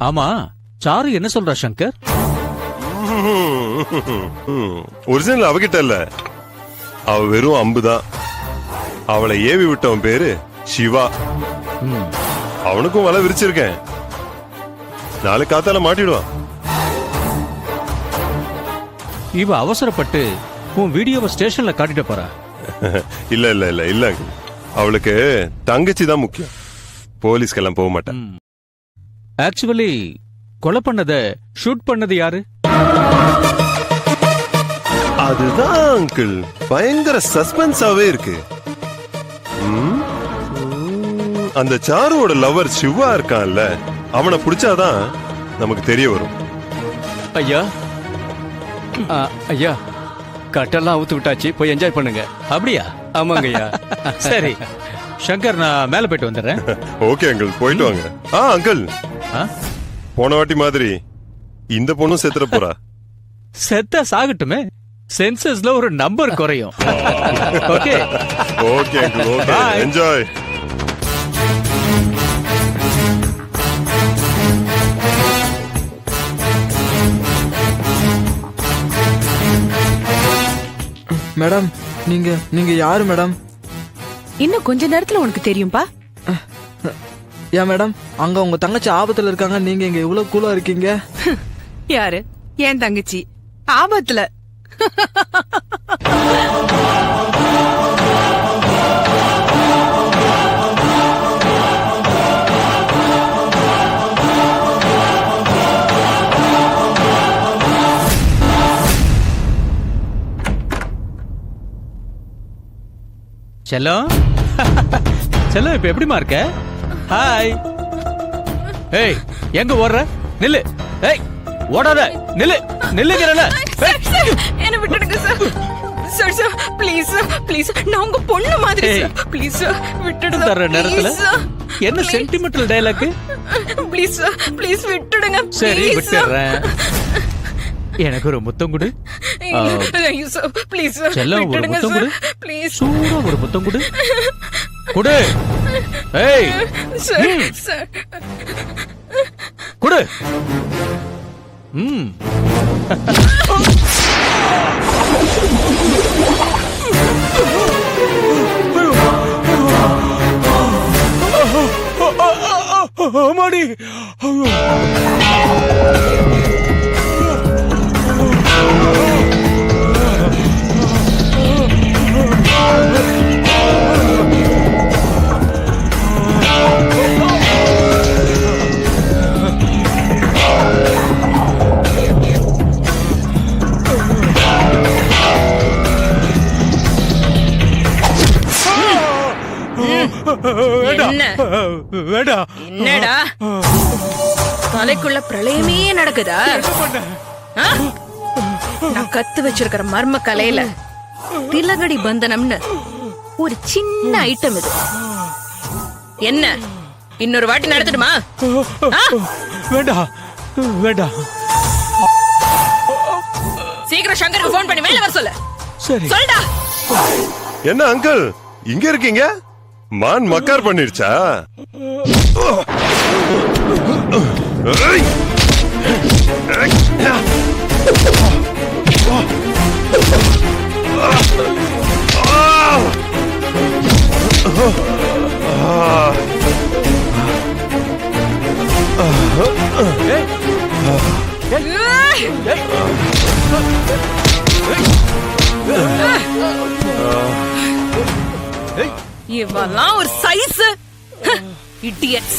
ஆமா, சாரு என்ன சொல்றா சங்கர்? ஒரிஜினல் அவகிட்ட இல்ல, அவ வெறும் அம்புதான். அவளை ஏவி விட்டவன் பேரு சிவா. அவனுக்கும் வலை விரிச்சிருக்கேன். நாளைக்கு காத்தால மாட்டிடுவான். இவ அவசரப்பட்டு உன் வீடியோவை ஸ்டேஷன்ல காட்டிட்டு போறா. இல்ல இல்ல இல்ல இல்ல, அவளுக்கு தங்கச்சி தான் முக்கியம். போலீஸ்க்கெல்லாம் போக மாட்டேன். ஆக்சுவலி கொலை பண்ணத ஷூட் பண்ணது யாரு? அதுதான் அங்கிள் பயங்கர சஸ்பென்ஸாவே இருக்கு. அந்த சாருவோட லவர் சிவா இருக்கான்ல, அவனை பிடிச்சாதான் நமக்கு தெரிய வரும். ஐயா ஐயா, கட்டெல்லாம் அவுத்து விட்டாச்சு, போய் என்ஜாய் பண்ணுங்க. அப்படியா? ஆமாங்க ஐயா. சரி சங்கர், நான் மேல போயிட்டு வந்துடுறேன். ஓகே அங்கிள், போயிட்டு வாங்க. அங்கிள், போன வாட்டி மாதிரி இந்த பொண்ணும் செத்துற போறா. செத்தா சாகட்டுமே, சென்சஸ்ல ஒரு நம்பர் குறையும். Okay okay uncle, okay, enjoy. Madam, நீங்க யாரு மேடம்? இன்னும் கொஞ்ச நேரத்துல உனக்கு தெரியும்பா. ஏன் மேடம், அங்க உங்க தங்கச்சி ஆபத்துல இருக்காங்க, நீங்க இங்க இவ்வளவு கூலா இருக்கீங்க? யாரு? என் தங்கச்சி ஆபத்துல? செல்லம், செல்லம் இப்ப எப்படிமா இருக்க? ஹாய். ஏய், எங்க ஓடுற? நில்லு. ஏய், ஓடாத, நில்லு. நில்லுங்கறல. என்ன விட்டுடுங்க sir. Sir sir please sir, please, நான் உங்க பொண்ணு மாதிரி சார். ப்ளீஸ் சார் விட்டுடுங்க. தர நேரத்துல என்ன sentimental dialogue? Please sir, please விட்டுடுங்க. சரி விட்டுறேன். எனக்கு ஒரு முத்தம் கொடு. ஐயோ சார், ப்ளீஸ் சார் செல்லம், ஒரு விட்டுடுங்க முத்தம் கொடு. Sir, please. சூடா ஒரு முத்தம் கொடு. கொடு. ஏய் சார் சார் கொடு. அம்மாடி. என்னடா தலைக்குள்ள பிரளயமே நடக்குதா? நான் கத்து வச்சிருக்கிற மர்ம கலையில திலகடி பந்தனம்னு ஒரு சின்ன ஐட்டம் இது. என்ன இன்னொரு வாட்டி நடத்தணுமா? வேண்டாம் வேண்டாம். சீக்கிரம் சங்கருக்கு போன் பண்ணி மேல வர சொல்லு. சரி சொல்டா. என்ன அங்கிள் இங்க இருக்கீங்க? மான் மக்கார் பண்ணிருச்சா? இவெல்லாம் ஒரு சைஸ் இடியட்ஸ்.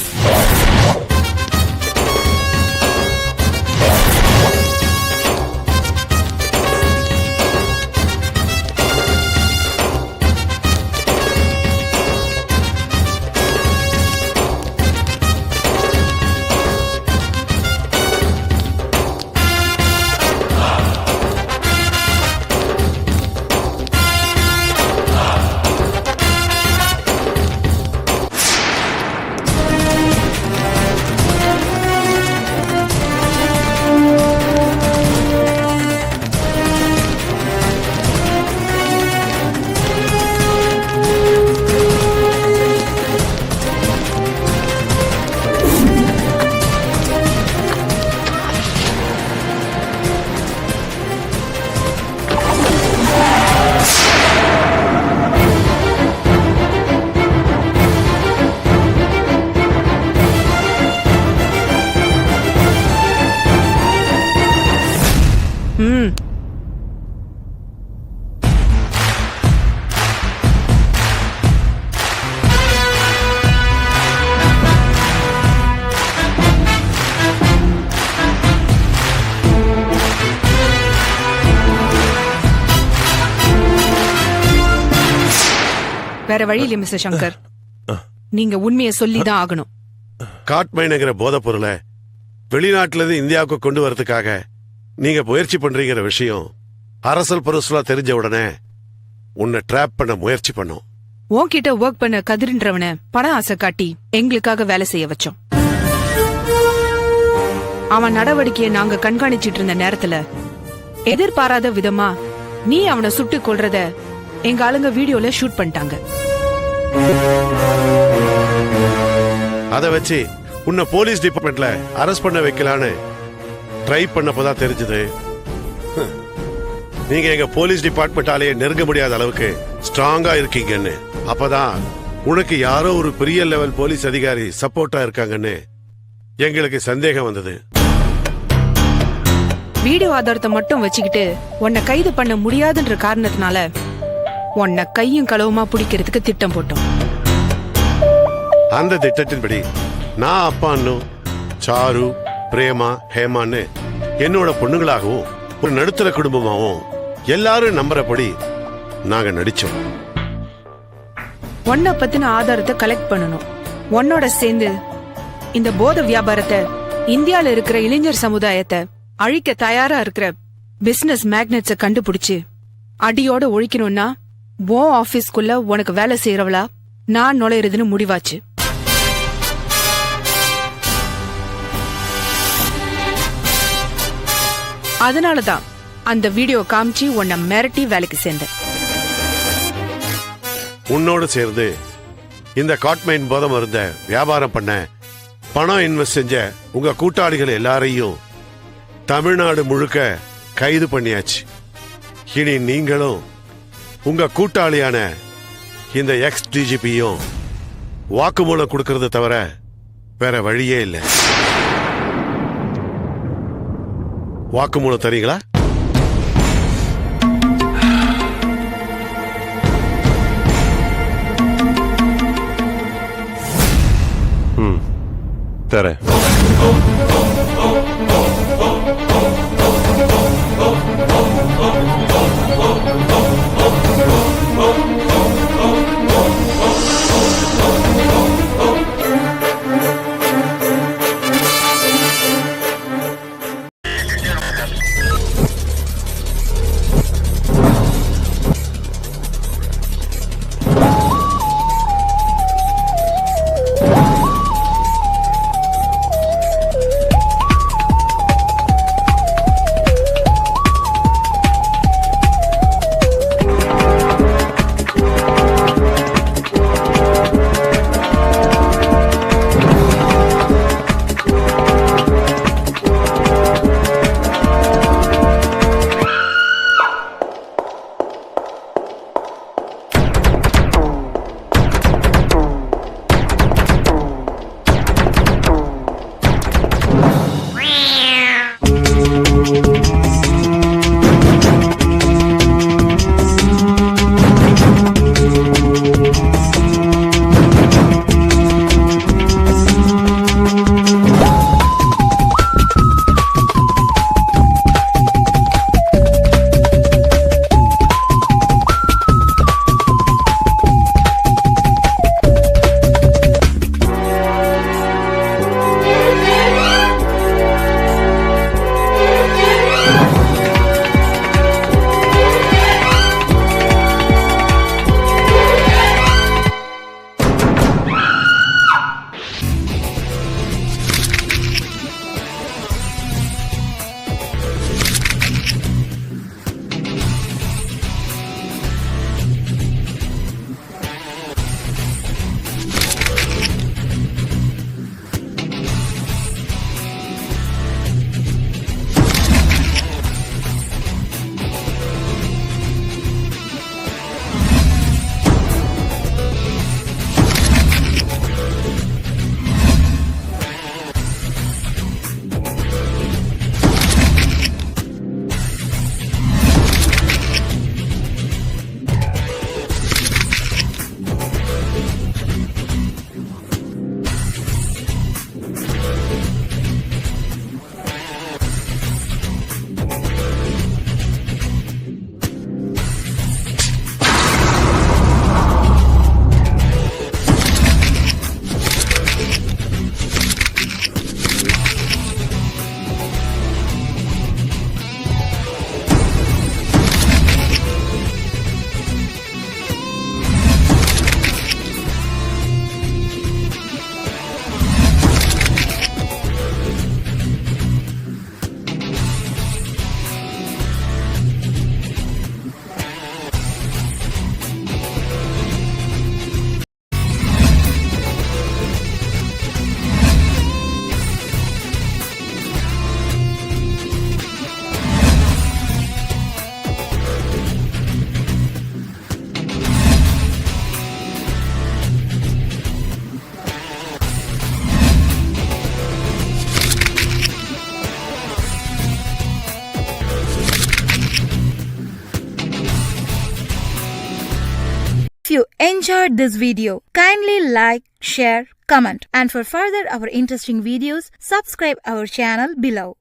வேற வழி இல்ல மிஸ்டர் சங்கர், நீங்க உண்மையை சொல்லிதான் ஆகணும். காட்மைனுங்கிற போதைப் பொருளை வெளிநாட்டுல இருந்து இந்தியாவுக்கு கொண்டு வரதுக்காக நீங்க முயற்சி பண்றீங்கிற விஷயம் அரசல் பரசலா தெரிஞ்ச உடனே உன்னை ட்ராப் பண்ண முயற்சி பண்ணோம். உன்கிட்ட ஒர்க் பண்ண கதிர்ன்றவன பணம் ஆசை காட்டி எங்களுக்காக வேலை செய்ய வச்சோம். அவன் நடவடிக்கையை நாங்க கண்காணிச்சிட்டு இருந்த நேரத்துல எதிர்பாராத விதமா நீ அவனை சுட்டு கொல்றத எங்க ஆளுங்க வீடியோல ஷூட் பண்ணிட்டாங்க. அத வச்சு உன்னை போலீஸ் டிபார்ட்மெண்ட்ல அரெஸ்ட் பண்ண வைக்கலான்னு ட்ரை பண்ணப்பதான் தெரிஞ்சது நீங்க எங்க போலீஸ் டிபார்ட்மெண்டாலேயே நெருங்க முடியாத அளவுக்கு ஸ்ட்ராங்கா இருக்கீங்கன்னு. அப்பதான் உனக்கு யாரோ ஒரு பெரிய லெவல் போலீஸ் அதிகாரி சப்போர்ட்டா இருக்காங்கன்னு எங்களுக்கு சந்தேகம் வந்தது. வீடியோ ஆதாரத்தை மட்டும் வச்சுக்கிட்டு உன்னை கைது பண்ண முடியாதுன்ற காரணத்தினால உன்னை கையும் களவுமா பிடிக்கிறதுக்கு திட்டம் போட்டோம். அந்த திட்டத்தின்படி நான் அப்பான்னு சாரு, பிரேமா, ஹேமான்னு என்னோட பொண்ணுங்களாகவும் ஒரு நடுத்தர குடும்பமாகவும் எல்லாரும் நம்புறபடி நாங்க நடிச்சோம். உன்னை பத்தின ஆதாரத்தை கலெக்ட் பண்ணணும். உன்னோட சேர்ந்து இந்த போதை வியாபாரத்தை இந்தியால இருக்கிற இளைஞர் சமுதாயத்தை அழிக்க தயாரா இருக்கிற பிசினஸ் மேக்னெட்ஸ கண்டுபிடிச்சு அடியோட ஒழிக்கணும்னா உன் ஆபீஸ்க்குள்ள உனக்கு வேலை செய்யறவளா நான் நுழையிறதுன்னு முடிவாச்சு. அதனாலதான் அந்த வீடியோ காமிச்சு உன்னை மிரட்டி வேலைக்கு சேர்ந்தேன். உன்னோடு சேர்ந்து இந்த காட்மைன் போதை மருந்த வியாபாரம் பண்ண பணம் இன்வெஸ்ட் செஞ்ச உங்க கூட்டாளிகள் எல்லாரையும் தமிழ்நாடு முழுக்க கைது பண்ணியாச்சு. இனி நீங்களும் உங்க கூட்டாளியான இந்த எக்ஸ் டிஜிபியும் வாக்குமூலம் கொடுக்கறத தவிர வேற வழியே இல்லை. வாக்குமூலம் தரீங்களா? தரேன். enjoyed this video, kindly like, share, comment, and for further our interesting videos, subscribe our channel below.